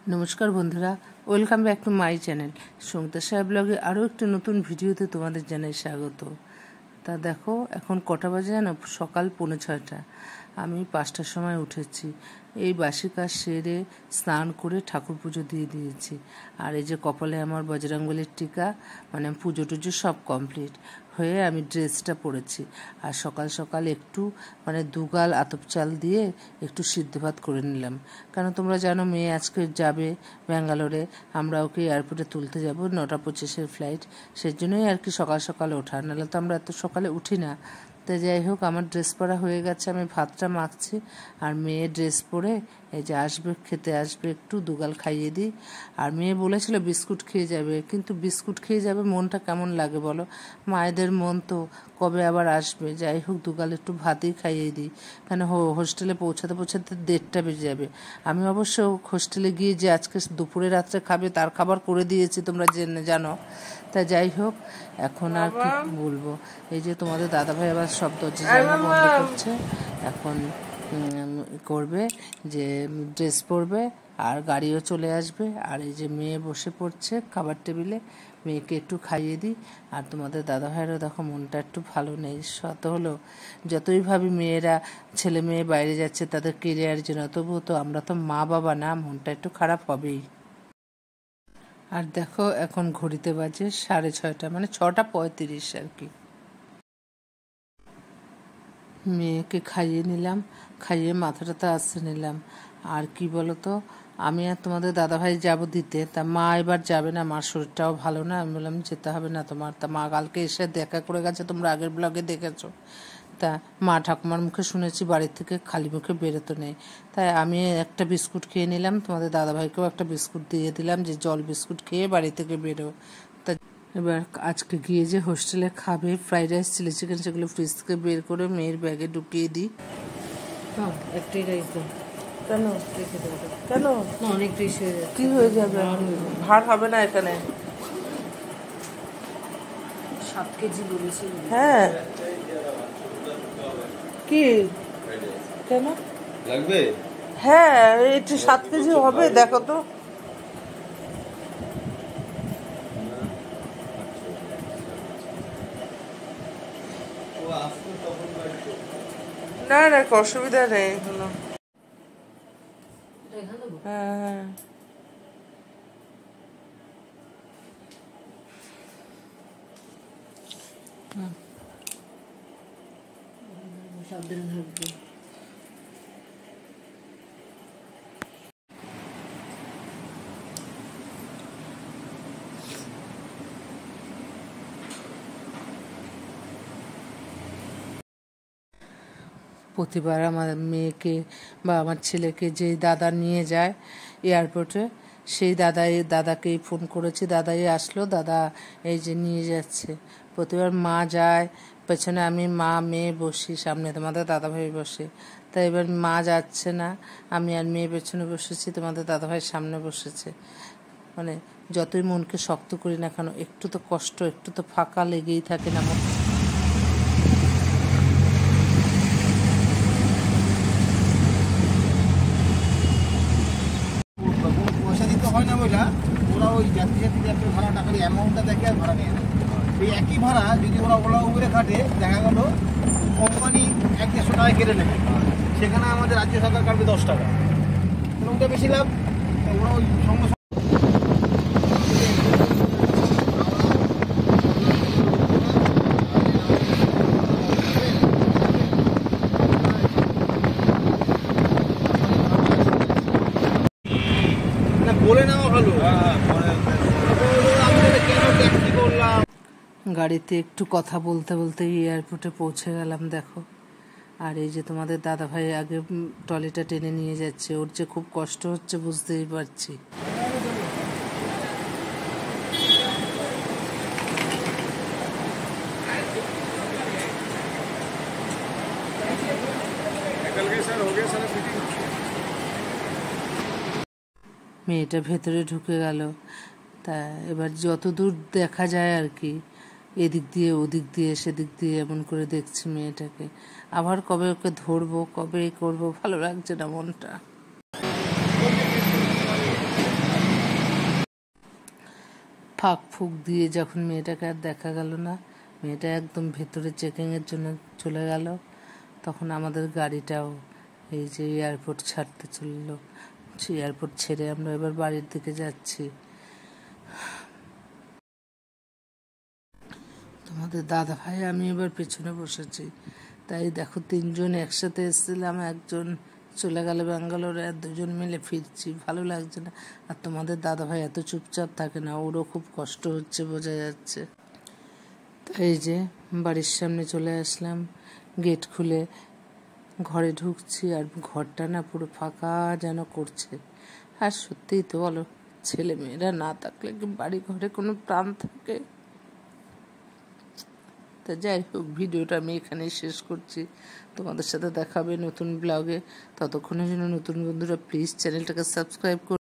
নমস্কার বন্ধুরা, welcome back to my channel Sangita Saha ব্লগে আরও একটি নতুন ভিডিওতে তোমাদের জানাই স্বাগত। তা দেখো এখন কটা বাজে জানো? সকাল 5:45। আমি 5টার সময় উঠেছি। এই বাসি কাজ সেরে স্নান করে ঠাকুর পুজো দিয়ে দিয়েছি। আর এই যে কপালে আমার বজরংবলীর টিকা, মানে পুজো টুজো সব কমপ্লিট হয়ে আমি ড্রেসটা পরেছি। আর সকাল সকাল একটু মানে দুগাল আতপ চাল দিয়ে একটু সিদ্ধ ভাত করে নিলাম, কারণ তোমরা জানো মেয়ে আজকে যাবে ব্যাঙ্গালোরে, আমরা ওকে এয়ারপোর্টে তুলতে যাব 9:25 ফ্লাইট। সেজন্যই আর কি সকাল সকাল ওঠা, নাহলে তো আমরা এত সকালে উঠি না। তো যাই হোক, আমার ড্রেস পরা হয়ে গেছে, আমি ভাতটা মাখছি। আর মেয়ে ড্রেস পরে এই যে আসবে, খেতে আসবে, একটু দুগাল খাইয়ে দিই। আর মেয়ে বলেছিল বিস্কুট খেয়ে যাবে, কিন্তু বিস্কুট খেয়ে যাবে মনটা কেমন লাগে বলো? মায়েদের মন তো, কবে আবার আসবে। যাই হোক, দুগাল একটু ভাতই খাইয়ে দিই, কেন হোস্টেলে পৌঁছাতে 1:30 বেজে যাবে। আমি অবশ্য হোস্টেলে গিয়ে যে আজকে দুপুরে রাত্রে খাবে তার খাবার করে দিয়েছি, তোমরা জানো। তা যাই হোক, এখন আর কি বলবো, এই যে তোমাদের দাদাভাই আবার সব দরজা জানলা বন্ধ করছে। এখন করবে যে ড্রেস পরবে আর গাড়িও চলে আসবে। আর এই যে মেয়ে বসে পড়ছে খাবার টেবিলে, মেয়েকে একটু খাইয়ে দিই। আর তোমাদের দাদাভাইয়েরও দেখো মনটা একটু ভালো নেই। শত হলো যতই ভাবি মেয়েরা, ছেলে মেয়ে বাইরে যাচ্ছে তাদের কেরিয়ারের জন্য, তবুও তো আমরা তো মা বাবা না, মনটা একটু খারাপ হবেই। আর দেখো এখন ঘড়িতে বাজে 6:30, মানে 6:35 আর কি। মেয়েকে খাইয়ে নিলাম, খাইয়ে মাথাটাতে আসতে নিলাম। আর কি বলতো, আমি আর তোমাদের দাদাভাই যাব দিতে, তা মা এবার যাবে না, মার শরীরটাও ভালো না। আমি বললাম যেতে হবে না তোমার। তা মা কালকে এসে দেখা করে গেছে, তোমরা আগের ব্লগে দেখেছো। তা মা ঠাকুমার মুখে শুনেছি বাড়ির থেকে খালি মুখে বেরোতে নেই। তাই আমি একটা বিস্কুট খেয়ে নিলাম, তোমাদের দাদাভাইকেও একটা বিস্কুট দিয়ে দিলাম যে জল বিস্কুট খেয়ে বাড়ি থেকে বেরো। তা এবার আজকে গিয়ে যে হোস্টেলে খাবে ফ্রাইড রাইস, চিলি চিকেন, সেগুলো ফ্রিজ থেকে বের করে মেয়ের ব্যাগে ঢুকিয়ে দিই। হ্যাঁ, একটাই রাইস দাও। কেন কেন অনেক ডিশ হয়ে যাবে, কি হয়ে যাবে? ভার হবে না এখানে। 7 কেজি বলেছি। হ্যাঁ, কি কেন লাগবে? হ্যাঁ, এটা 7 কেজি হবে, দেখো তো। না না, অসুবিধা নেই কোনো। হ্যাঁ হ্যাঁ, সাবধানে থাকবে। প্রতিবার আমার মেয়েকে বা আমার ছেলেকে যে দাদা নিয়ে যায় এয়ারপোর্টে, সেই দাদাকেই ফোন করেছি, দাদাই আসলো, দাদা এই যে নিয়ে যাচ্ছে। প্রতিবার মা যায় পেছনে, আমি মা মেয়ে বসি, সামনে তোমাদের দাদাভাই বসে। তাই এবার মা যাচ্ছে না, আমি আর মেয়ে পেছনে বসেছি, তোমাদের দাদাভাই সামনে বসেছে। মানে যতই মনকে শক্ত করি না কেন, একটু তো কষ্ট, একটু তো ফাঁকা লেগেই থাকে না। হয় না বইলা ওরা ওই যাত্রী যাত্রী ভাড়া টাকার অ্যামাউন্টটা দেখে আর ভাড়া নেয় না। এই একই ভাড়া যদি ওরা উবরে কাটে, দেখা গেল কোম্পানি 100-150 টাকা কেটে নেবে, সেখানে আমাদের রাজ্য সরকার কাটবে 10 টাকা। ওটা বেশি লাভ। ওরা ওই সঙ্গে বলে নেওয়া ভালো। গাড়িতে একটু কথা বলতে বলতে এয়ারপোর্টে পৌঁছে গেলাম দেখো। আর এই যে তোমাদের দাদাভাই আগে ট্রলিটা টেনে নিয়ে যাচ্ছে, ওর যে খুব কষ্ট হচ্ছে বুঝতেই পারছি। মেয়েটা ভেতরে ঢুকে গেল। তা এবার যত দূর দেখা যায় আর কি, এদিক দিয়ে ওদিক দিয়ে সেদিক দিয়ে এমন করে দেখছি মেয়েটাকে। আবার কবে ওকে ধরবো, কবে করবো, ভালো লাগছে না মনটা। ফাঁক ফুক দিয়ে যখন মেয়েটাকে আর দেখা গেল না, মেয়েটা একদম ভেতরে চেকিংয়ের জন্য চলে গেল, তখন আমাদের গাড়িটাও এই যে এয়ারপোর্ট ছাড়তে চললো। এয়ারপোর্ট ছেড়ে আমরা এবার বাড়ির দিকে যাচ্ছি। তোমাদের দাদা ভাই আমি এবার পেছনে বসেছি। তাই দেখো 3 জন একসাথে এসেছিলাম, একজন চলে গেল ব্যাঙ্গালোরে, আর 2 জন মিলে ফিরছি, ভালো লাগছে না। আর তোমাদের দাদা ভাই এত চুপচাপ থাকে না, ওরও খুব কষ্ট হচ্ছে বোঝা যাচ্ছে। তাই যে বাড়ির সামনে চলে আসলাম, গেট খুলে ঘরে ঢুকছি, আর ঘরটা না পুরো ফাঁকা যেন করছে। আর সত্যিই তো বলো, ছেলে মেয়েরা না থাকলে কি বাড়ি ঘরে কোনো প্রাণ থাকে? তা যাই হোক, ভিডিওটা আমি এখানেই শেষ করছি। তোমাদের সাথে দেখা হবে নতুন ব্লগে। ততক্ষণের জন্য নতুন বন্ধুরা প্লিজ চ্যানেলটাকে সাবস্ক্রাইব করো।